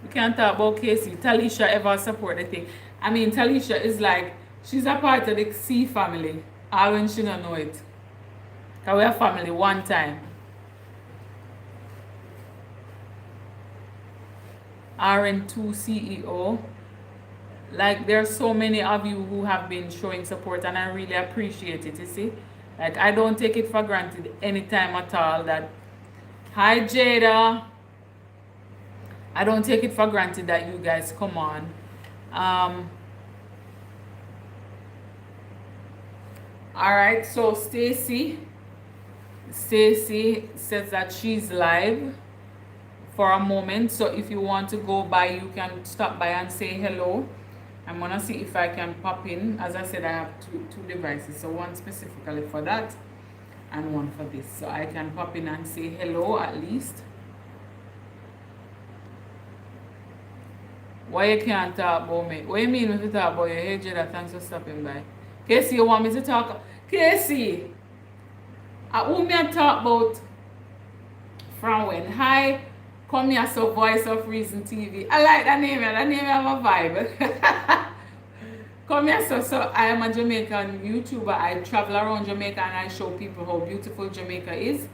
We can't talk about Casey. Talisha ever support the thing. I mean, Talisha is like, she's a part of the C family. All when she don't know it. Because we're a family one time. RN2 CEO. Like, there are so many of you who have been showing support, and I really appreciate it, you see. Like, I don't take it for granted anytime at all that, hi Jada, I don't take it for granted that you guys come on. Alright, so Stacy says that she's live for a moment, so if you want to go by, you can stop by and say hello. I'm gonna see if I can pop in. As I said, I have two devices, so one specifically for that and one for this, so I can pop in and say hello at least. Why you can't talk about me? What you mean if you talk about your hair, Jada? Thanks for stopping by. Casey, you want me to talk? Casey, who me I talk about from when? Hi, come here, so Voice of Reason TV. I like that name, that name have a vibe. Come here, so I am a Jamaican YouTuber. I travel around Jamaica and I show people how beautiful Jamaica is.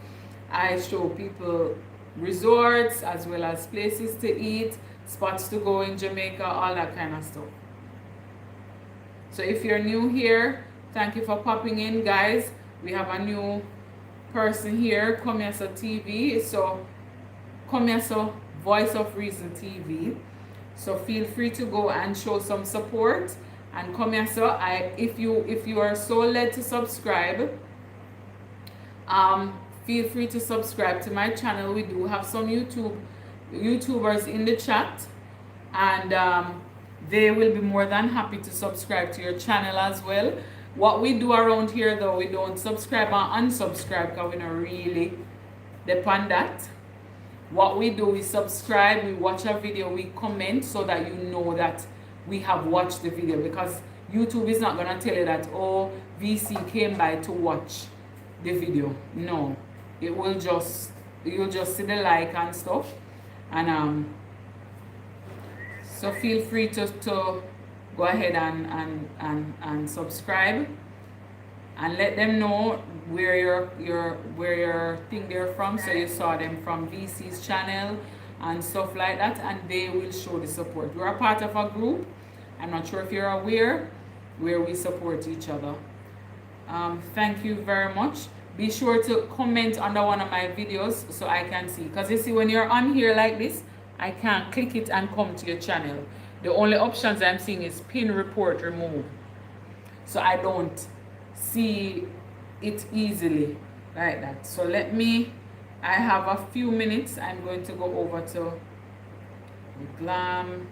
I show people resorts as well as places to eat, spots to go in Jamaica, all that kind of stuff. So if you're new here, thank you for popping in, guys. We have a new person here, Comieso TV. So Comieso Voice of Reason TV. So feel free to go and show some support. And Comieso, if you are so led to subscribe, feel free to subscribe to my channel. We do have some YouTubers in the chat, and they will be more than happy to subscribe to your channel as well. What we do around here though, we don't subscribe and unsubscribe because we don't really depend that. What we do is subscribe, we watch a video, we comment so that you know that we have watched the video, because YouTube is not going to tell you that, oh, VC came by to watch the video. No, it will you'll just see the like and stuff. And so feel free to go ahead and subscribe, and let them know where your thing they're from. So you saw them from VC's channel and stuff like that, and they will show the support. We're a part of a group. I'm not sure if you're aware, where we support each other. Thank you very much. Be sure to comment under one of my videos so I can see, because you see, when you're on here like this, I can't click it and come to your channel. The only options I'm seeing is pin, report, remove. So I don't see it easily like that. So I have a few minutes. I'm going to go over to Glam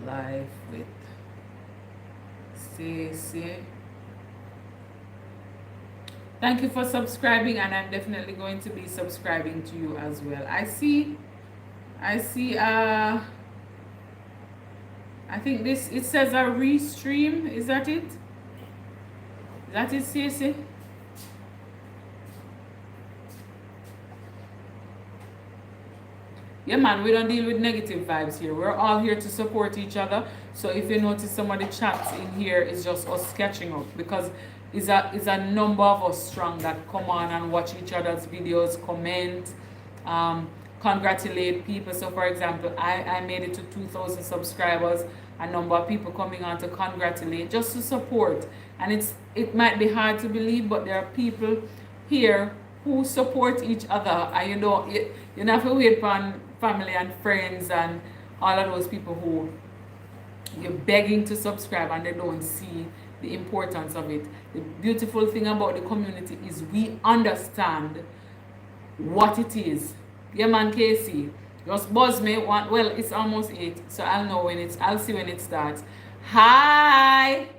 Life with Stacey. Thank you for subscribing, and I'm definitely going to be subscribing to you as well. I see I think it says a restream. Is that it? Is that it, Stacey? Yeah, man, we don't deal with negative vibes here. We're all here to support each other. So if you notice some of the chats in here, it's just us catching up, because it's a number of us strong that come on and watch each other's videos, comment, congratulate people. So for example, I made it to 2,000 subscribers. A number of people coming on to congratulate, just to support. And it might be hard to believe, but there are people here who support each other, and you don't have to wait for family and friends and all of those people who you're begging to subscribe and they don't see the importance of it. The beautiful thing about the community is we understand what it is. Yeah, man, Casey, just buzz me. Well, it's almost 8, so I'll see when it starts. Hi,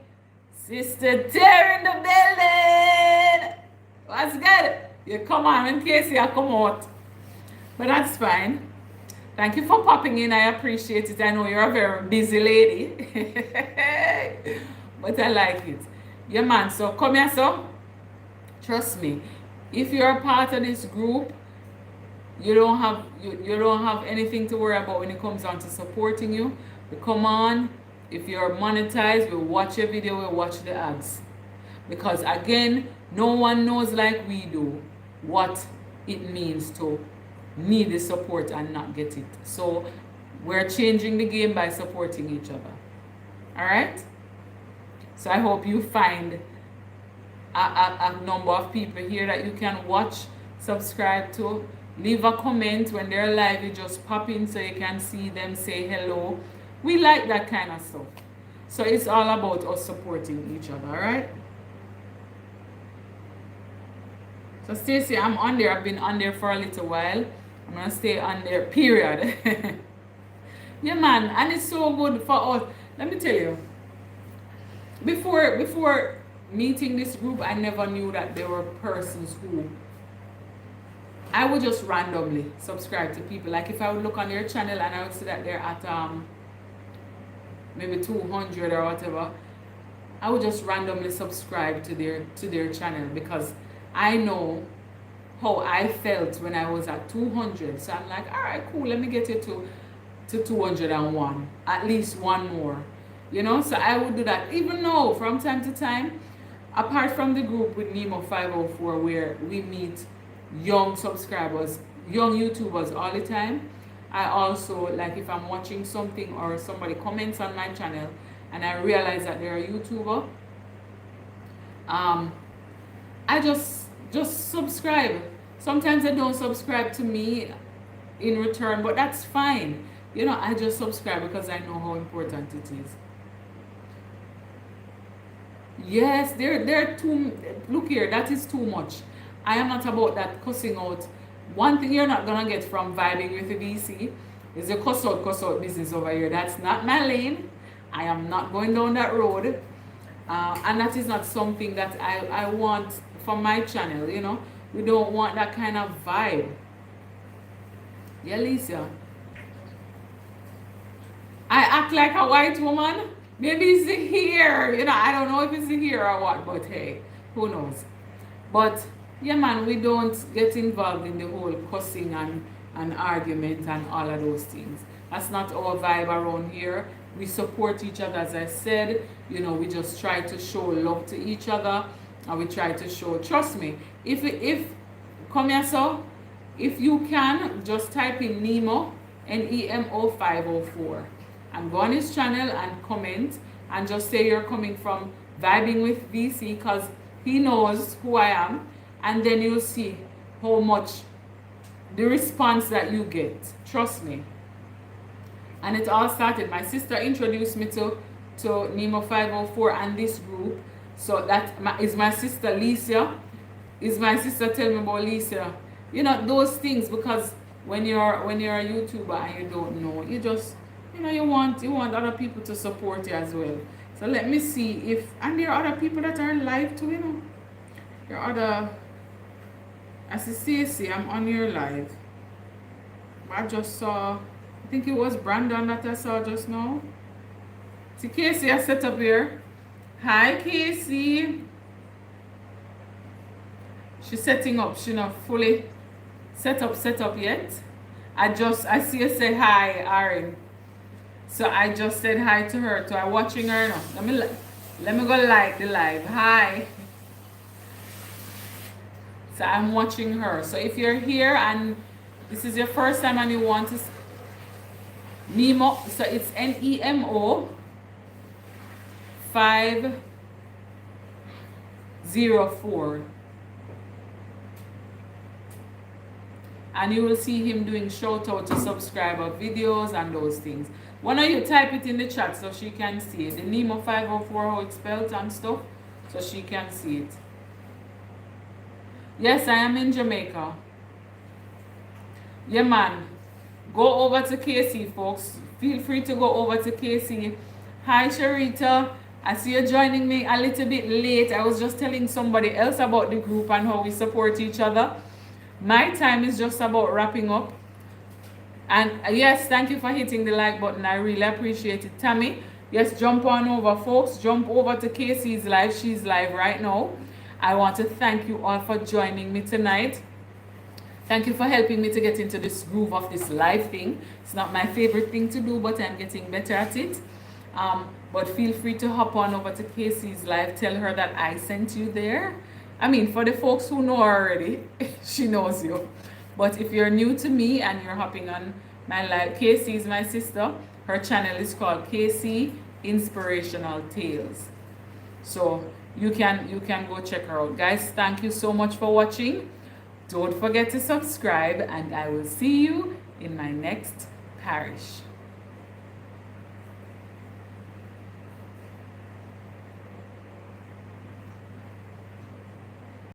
Sister Terry in the building. What's good? You come on in case you come out. But that's fine. Thank you for popping in. I appreciate it. I know you're a very busy lady. But I like it. Yeah, man. So come here, so. Trust me. If you're a part of this group, you don't have anything to worry about when it comes down to supporting you. We come on. If you're monetized, we'll watch your video, we'll watch the ads. Because again, no one knows like we do what it means to need the support and not get it. So we're changing the game by supporting each other. All right? So I hope you find a number of people here that you can watch, subscribe to. Leave a comment when they're live. You just pop in so you can see them, say hello. We like that kind of stuff. So it's all about us supporting each other, all right? So Stacey, I'm on there. I've been on there for a little while. I'm going to stay on there, period. Yeah, man. And it's so good for us. Let me tell you. Before meeting this group, I never knew that there were persons who I would just randomly subscribe to people. Like if I would look on their channel and I would see that they're at maybe 200 or whatever, I would just randomly subscribe to their channel, because I know how I felt when I was at 200. So I'm like, all right, cool, let me get it to 201, at least one more, you know. So I would do that, even though from time to time, apart from the group with Nemo 504 where we meet young subscribers, young YouTubers all the time, I also, like if I'm watching something or somebody comments on my channel and I realize that they're a YouTuber, I just subscribe. Sometimes they don't subscribe to me in return, but that's fine. You know, I just subscribe because I know how important it is. Yes, they're too, look here, that is too much. I am not about that cussing out. One thing you're not gonna get from vibing with the VC is the cuss out business over here. That's not my lane. I am not going down that road. And that is not something that I want for my channel, you know. We don't want that kind of vibe. Yeah, Lisa. I act like a white woman. Maybe it's the hair, you know. I don't know if it's the hair or what, but hey, who knows. But yeah, man, we don't get involved in the whole cussing and argument and all of those things. That's not our vibe around here. We support each other, as I said. You know, we just try to show love to each other, and we try to show. Trust me, if come here, so if you can just type in Nemo NEMO 504 and go on his channel and comment and just say you're coming from Vibing with VC, because he knows who I am, and then you'll see how much the response that you get. Trust me. And it all started, my sister introduced me to Nemo 504 and this group. So that is my sister Lisa. Is my sister tell me about Lisa? You know, those things, because when you're a YouTuber and you don't know, you just, you know, you want other people to support you as well. So let me see if, and there are other people that are live too, you know. There are other, as you see, I'm on your live. I just saw, I think it was Brandon that I saw just now. See Casey, I set up here. Hi Casey. She's setting up. She's not fully set up yet. I see her say hi, Aaron. So I just said hi to her. So I'm watching her now. Let me go like the live. Hi. So I'm watching her. So if you're here and this is your first time and you want to Nemo, so it's NEMO 504. And you will see him doing shout out to subscriber videos and those things. Why don't you type it in the chat so she can see it? The Nemo 504, how it's spelled and stuff, so she can see it. Yes, I am in Jamaica. Yeah, man. Go over to KC, folks. Feel free to go over to KC. Hi, Sharita. I see you joining me a little bit late. I was just telling somebody else about the group and how we support each other. My time is just about wrapping up. And yes, thank you for hitting the like button. I really appreciate it. Tammy, yes, jump on over, folks. Jump over to Casey's live. She's live right now. I want to thank you all for joining me tonight. Thank you for helping me to get into this groove of this live thing. It's not my favorite thing to do, but I'm getting better at it. But feel free to hop on over to Casey's live. Tell her that I sent you there. I mean, for the folks who know already, she knows you. But if you're new to me and you're hopping on my live, Casey is my sister. Her channel is called Casey Inspirational Tales. So you can go check her out. Guys, thank you so much for watching. Don't forget to subscribe, and I will see you in my next parish.